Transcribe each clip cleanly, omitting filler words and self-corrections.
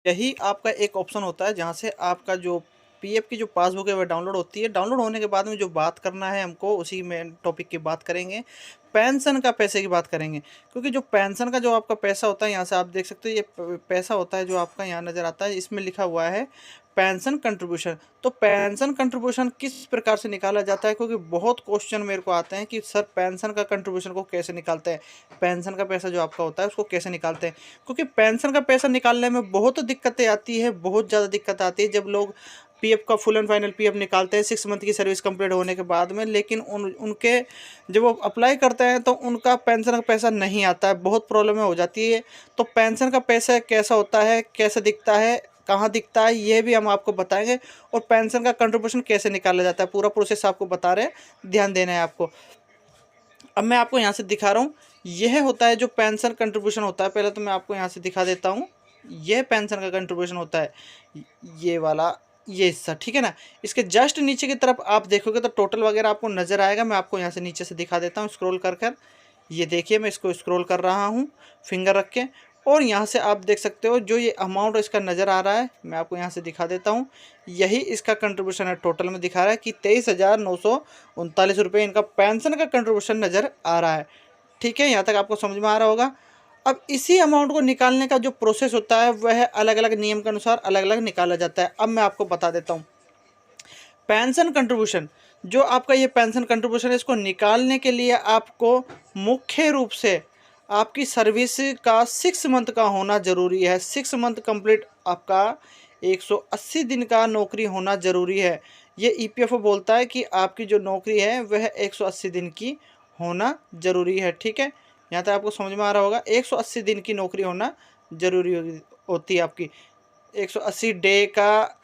यही आपका एक ऑप्शन होता है जहाँ से आपका जो पीएफ की जो पासबुक है वह डाउनलोड होती है। डाउनलोड होने के बाद में जो बात करना है हमको, उसी में टॉपिक की बात करेंगे। पेंशन का पैसे की बात करेंगे, क्योंकि जो पेंशन का जो आपका पैसा होता है, यहाँ से आप देख सकते हो ये पैसा होता है जो आपका यहाँ नज़र आता है, इसमें लिखा हुआ है पेंशन कंट्रीब्यूशन। तो पेंशन कंट्रीब्यूशन किस प्रकार से निकाला जाता है, क्योंकि बहुत क्वेश्चन मेरे को आते हैं कि सर पेंशन का कंट्रीब्यूशन को कैसे निकालते हैं, पेंशन का पैसा जो आपका होता है उसको कैसे निकालते हैं। क्योंकि पेंशन का पैसा निकालने में बहुत दिक्कतें आती है, बहुत ज़्यादा दिक्कत आती है जब लोग पीएफ का फुल एंड फाइनल पीएफ निकालते हैं 6 मंथ की सर्विस कंप्लीट होने के बाद में, लेकिन उनके जब वो अप्लाई करते हैं तो उनका पेंशन का पैसा नहीं आता है, बहुत प्रॉब्लम हो जाती है। तो पेंशन का पैसा कैसा होता है, कैसे दिखता है, कहाँ दिखता है, ये भी हम आपको बताएंगे। और पेंशन का कंट्रीब्यूशन कैसे निकाला जाता है, पूरा प्रोसेस आपको बता रहे हैं, ध्यान देना है आपको। अब मैं आपको यहाँ से दिखा रहा हूँ, यह होता है जो पेंशन कंट्रीब्यूशन होता है। पहले तो मैं आपको यहाँ से दिखा देता हूँ, यह पेंशन का कंट्रीब्यूशन होता है, ये वाला, ये हिस्सा, ठीक है ना। इसके जस्ट नीचे की तरफ आप देखोगे तो टोटल वगैरह आपको नज़र आएगा। मैं आपको यहाँ से नीचे से दिखा देता हूँ स्क्रॉल कर कर। ये देखिए मैं इसको स्क्रॉल कर रहा हूँ फिंगर रख के, और यहाँ से आप देख सकते हो जो ये अमाउंट इसका नज़र आ रहा है, मैं आपको यहाँ से दिखा देता हूँ। यही इसका कंट्रीब्यूशन है, टोटल में दिखा रहा है कि 23,939 रुपये इनका पेंशन का कंट्रीब्यूशन नज़र आ रहा है। ठीक है, यहाँ तक आपको समझ में आ रहा होगा। अब इसी अमाउंट को निकालने का जो प्रोसेस होता है वह अलग अलग नियम के अनुसार अलग अलग निकाला जाता है। अब मैं आपको बता देता हूँ पेंशन कंट्रीब्यूशन। जो आपका ये पेंशन कंट्रीब्यूशन है, इसको निकालने के लिए आपको मुख्य रूप से आपकी सर्विस का 6 मंथ का होना ज़रूरी है। 6 मंथ कंप्लीट आपका 180 दिन का नौकरी होना ज़रूरी है। ये ईपीएफओ बोलता है कि आपकी जो नौकरी है वह 180 दिन की होना ज़रूरी है। ठीक है, यहाँ तक आपको समझ में आ रहा होगा। 180 दिन की नौकरी होना ज़रूरी होती है आपकी, 180 डे का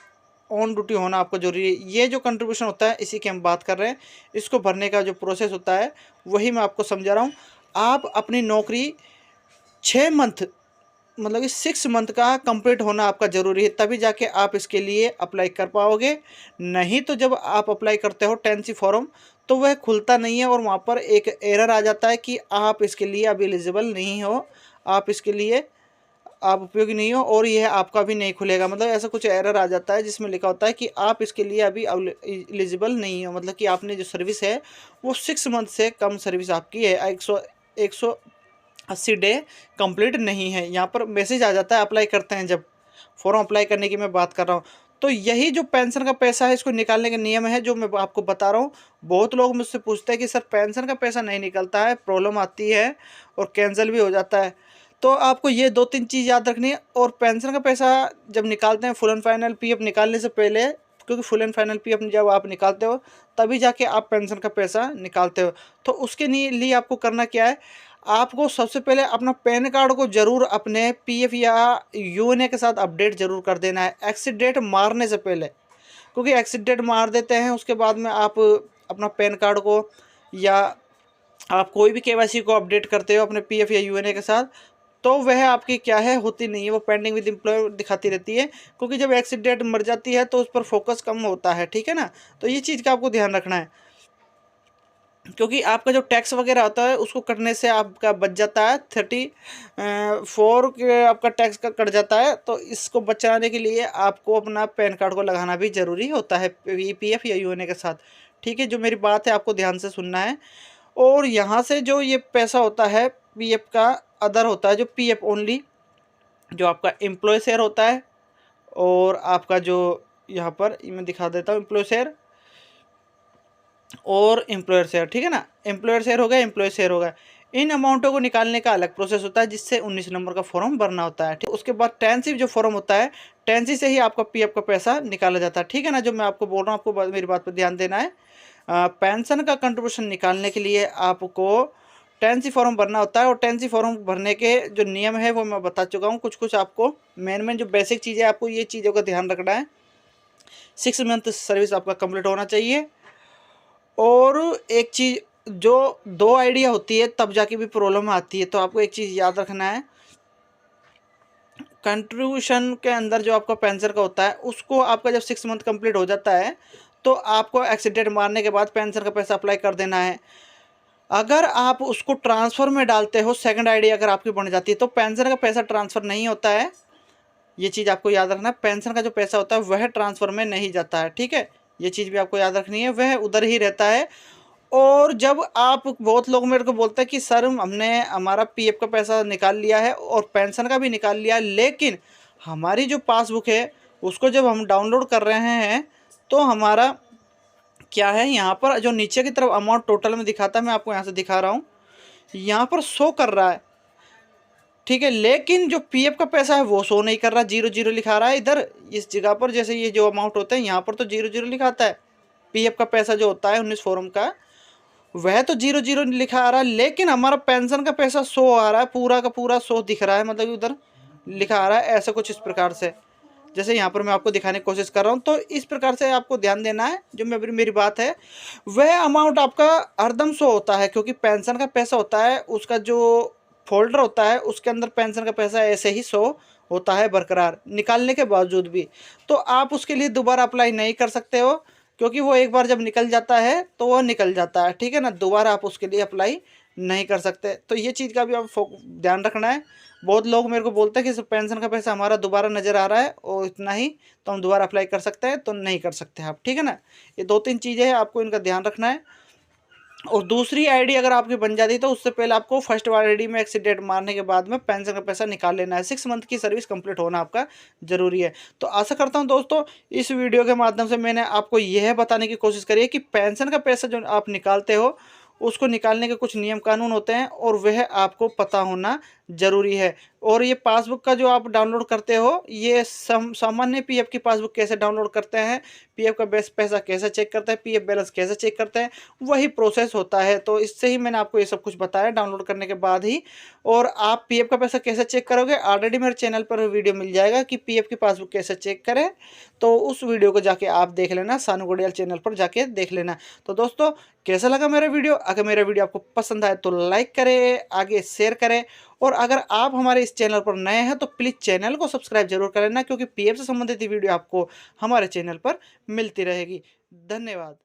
ऑन ड्यूटी होना आपको जरूरी है। ये जो कंट्रीब्यूशन होता है इसी की हम बात कर रहे हैं। इसको भरने का जो प्रोसेस होता है वही मैं आपको समझा रहा हूँ। आप अपनी नौकरी 6 मंथ, मतलब कि 6 मंथ का कंप्लीट होना आपका ज़रूरी है, तभी जाके आप इसके लिए अप्लाई कर पाओगे। नहीं तो जब आप अप्लाई करते हो 10C फॉर्म, तो वह खुलता नहीं है और वहाँ पर एक एरर आ जाता है कि आप इसके लिए अब एलिजिबल नहीं हो, आप इसके लिए आप उपयोगी नहीं हो, और यह आपका भी नहीं खुलेगा। मतलब ऐसा कुछ एरर आ जाता है जिसमें लिखा होता है कि आप इसके लिए अभी एलिजिबल नहीं हो, मतलब कि आपने जो सर्विस है वो 6 मंथ से कम सर्विस आपकी है, 180 डे कंप्लीट नहीं है। यहाँ पर मैसेज आ जाता है अप्लाई करते हैं जब, फॉर्म अप्लाई करने की मैं बात कर रहा हूँ। तो यही जो पेंशन का पैसा है इसको निकालने के नियम है जो मैं आपको बता रहा हूँ। बहुत लोग मुझसे पूछते हैं कि सर पेंशन का पैसा नहीं निकलता है, प्रॉब्लम आती है और कैंसिल भी हो जाता है। तो आपको ये 2-3 चीज़ याद रखनी है। और पेंशन का पैसा जब निकालते हैं फुल एंड फाइनल पीएफ निकालने से पहले, क्योंकि फुल एंड फाइनल पीएफ जब आप निकालते हो तभी जाके आप पेंशन का पैसा निकालते हो। तो उसके लिए आपको करना क्या है, आपको सबसे पहले अपना पैन कार्ड को ज़रूर अपने पीएफ या यूएनए के साथ अपडेट ज़रूर कर देना है एक्सिट डेट मारने से पहले। क्योंकि एक्सिट डेट मार देते हैं उसके बाद में आप अपना पैन कार्ड को या आप कोई भी केवाईसी को अपडेट करते हो अपने पीएफ या यूएनए के साथ, तो वह आपकी क्या है होती नहीं है, वो पेंडिंग विद एम्प्लॉय दिखाती रहती है। क्योंकि जब एक्सिट डेट मर जाती है तो उस पर फोकस कम होता है, ठीक है ना। तो ये चीज़ का आपको ध्यान रखना है, क्योंकि आपका जो टैक्स वगैरह होता है उसको कटने से आपका बच जाता है 34 के आपका टैक्स का कट जाता है। तो इसको बचाने के लिए आपको अपना पैन कार्ड को लगाना भी ज़रूरी होता है पीएफ या यूएनए के साथ। ठीक है, जो मेरी बात है आपको ध्यान से सुनना है। और यहाँ से जो ये पैसा होता है पीएफ का, अदर होता है जो पीएफ ओनली, जो आपका एम्प्लॉय शेयर होता है, और आपका जो यहाँ पर मैं दिखा देता हूँ एम्प्लॉय शेयर और एम्प्लॉयर शेयर, ठीक है ना। एम्प्लॉयर शेयर हो गया, एम्प्लॉय शेयर हो गया। इन अमाउंटों को निकालने का अलग प्रोसेस होता है जिससे 19 नंबर का फॉर्म भरना होता है। ठीक, उसके बाद 10C जो फॉर्म होता है 10C से ही आपका पीएफ का पैसा निकाला जाता है, ठीक है ना। जो मैं आपको बोल रहा हूँ आपको मेरी बात पर ध्यान देना है। पेंशन का कंट्रीब्यूशन निकालने के लिए आपको 10C फॉर्म भरना होता है, और 10C फॉर्म भरने के जो नियम है वो मैं बता चुका हूँ। कुछ कुछ आपको मेन जो बेसिक चीज़ें आपको ये चीज़ों का ध्यान रखना है। 6 मंथ सर्विस आपका कंप्लीट होना चाहिए। और एक चीज़, जो 2 आइडिया होती है तब जाके भी प्रॉब्लम आती है, तो आपको एक चीज़ याद रखना है, कंट्रीब्यूशन के अंदर जो आपका पेंशन का होता है उसको आपका जब 6 मंथ कंप्लीट हो जाता है तो आपको एक्सीडेंट मारने के बाद पेंशन का पैसा अप्लाई कर देना है। अगर आप उसको ट्रांसफ़र में डालते हो, सेकंड आईडी अगर आपकी बन जाती है, तो पेंशन का पैसा ट्रांसफ़र नहीं होता है। ये चीज़ आपको याद रखना है। पेंशन का जो पैसा होता है वह ट्रांसफ़र में नहीं जाता है, ठीक है। ये चीज़ भी आपको याद रखनी है, वह उधर ही रहता है। और जब आप, बहुत लोग मेरे को बोलते हैं कि सर हमने हमारा पीएफ का पैसा निकाल लिया है और पेंशन का भी निकाल लिया है, लेकिन हमारी जो पासबुक है उसको जब हम डाउनलोड कर रहे हैं तो हमारा क्या है, यहाँ पर जो नीचे की तरफ अमाउंट टोटल में दिखाता है, मैं आपको यहाँ से दिखा रहा हूँ, यहाँ पर शो कर रहा है, ठीक है, लेकिन जो पीएफ का पैसा है वो शो नहीं कर रहा, 0 0 लिखा रहा है इधर इस जगह पर। जैसे ये जो अमाउंट होता है यहाँ पर तो 0 0 लिखाता है, पीएफ का पैसा जो होता है 19 फॉर्म का वह तो 0 0 लिखा आ रहा है, लेकिन हमारा पेंशन का पैसा शो आ रहा है, पूरा का पूरा शो दिख रहा है, मतलब उधर लिखा आ रहा है ऐसा कुछ इस प्रकार से। जैसे यहाँ पर मैं आपको दिखाने की कोशिश कर रहा हूँ, तो इस प्रकार से आपको ध्यान देना है। जो मेरी बात है वह अमाउंट आपका हरदम शो होता है, क्योंकि पेंशन का पैसा होता है उसका जो फोल्डर होता है उसके अंदर पेंशन का पैसा ऐसे ही शो होता है बरकरार, निकालने के बावजूद भी। तो आप उसके लिए दोबारा अप्लाई नहीं कर सकते हो, क्योंकि वो एक बार जब निकल जाता है तो वो निकल जाता है, ठीक है ना। दोबारा आप उसके लिए अप्लाई नहीं कर सकते। तो ये चीज़ का भी आप ध्यान रखना है। बहुत लोग मेरे को बोलते हैं कि पेंशन का पैसा हमारा दोबारा नज़र आ रहा है और इतना ही, तो हम दोबारा अप्लाई कर सकते हैं, तो नहीं कर सकते आप, ठीक है ना। ये 2-3 चीज़ें हैं, आपको इनका ध्यान रखना है। और दूसरी आईडी अगर आपकी बन जाती है तो उससे पहले आपको फर्स्ट वाली आईडी में एक्सीट डेट मारने के बाद में पेंशन का पैसा निकाल लेना है। 6 मंथ की सर्विस कंप्लीट होना आपका ज़रूरी है। तो आशा करता हूं दोस्तों इस वीडियो के माध्यम से मैंने आपको यह बताने की कोशिश करी है कि पेंशन का पैसा जो आप निकालते हो उसको निकालने के कुछ नियम कानून होते हैं और वह आपको पता होना ज़रूरी है। और ये पासबुक का जो आप डाउनलोड करते हो, ये सामान्य पीएफ की पासबुक कैसे डाउनलोड करते हैं, पीएफ का पैसा कैसे चेक करते हैं, पीएफ बैलेंस कैसे चेक करते हैं, वही प्रोसेस होता है। तो इससे ही मैंने आपको ये सब कुछ बताया डाउनलोड करने के बाद ही। और आप पीएफ का पैसा कैसे चेक करोगे, ऑलरेडी मेरे चैनल पर वीडियो मिल जाएगा कि पीएफ की पासबुक कैसे चेक करें, तो उस वीडियो को जाके आप देख लेना, सानू गुडियाल चैनल पर जाके देख लेना। तो दोस्तों कैसा लगा मेरा वीडियो, अगर मेरा वीडियो आपको पसंद आए तो लाइक करें, आगे शेयर करें। और अगर आप हमारे इस चैनल पर नए हैं तो प्लीज़ चैनल को सब्सक्राइब जरूर कर लेना, क्योंकि पीएफ से संबंधित वीडियो आपको हमारे चैनल पर मिलती रहेगी। धन्यवाद।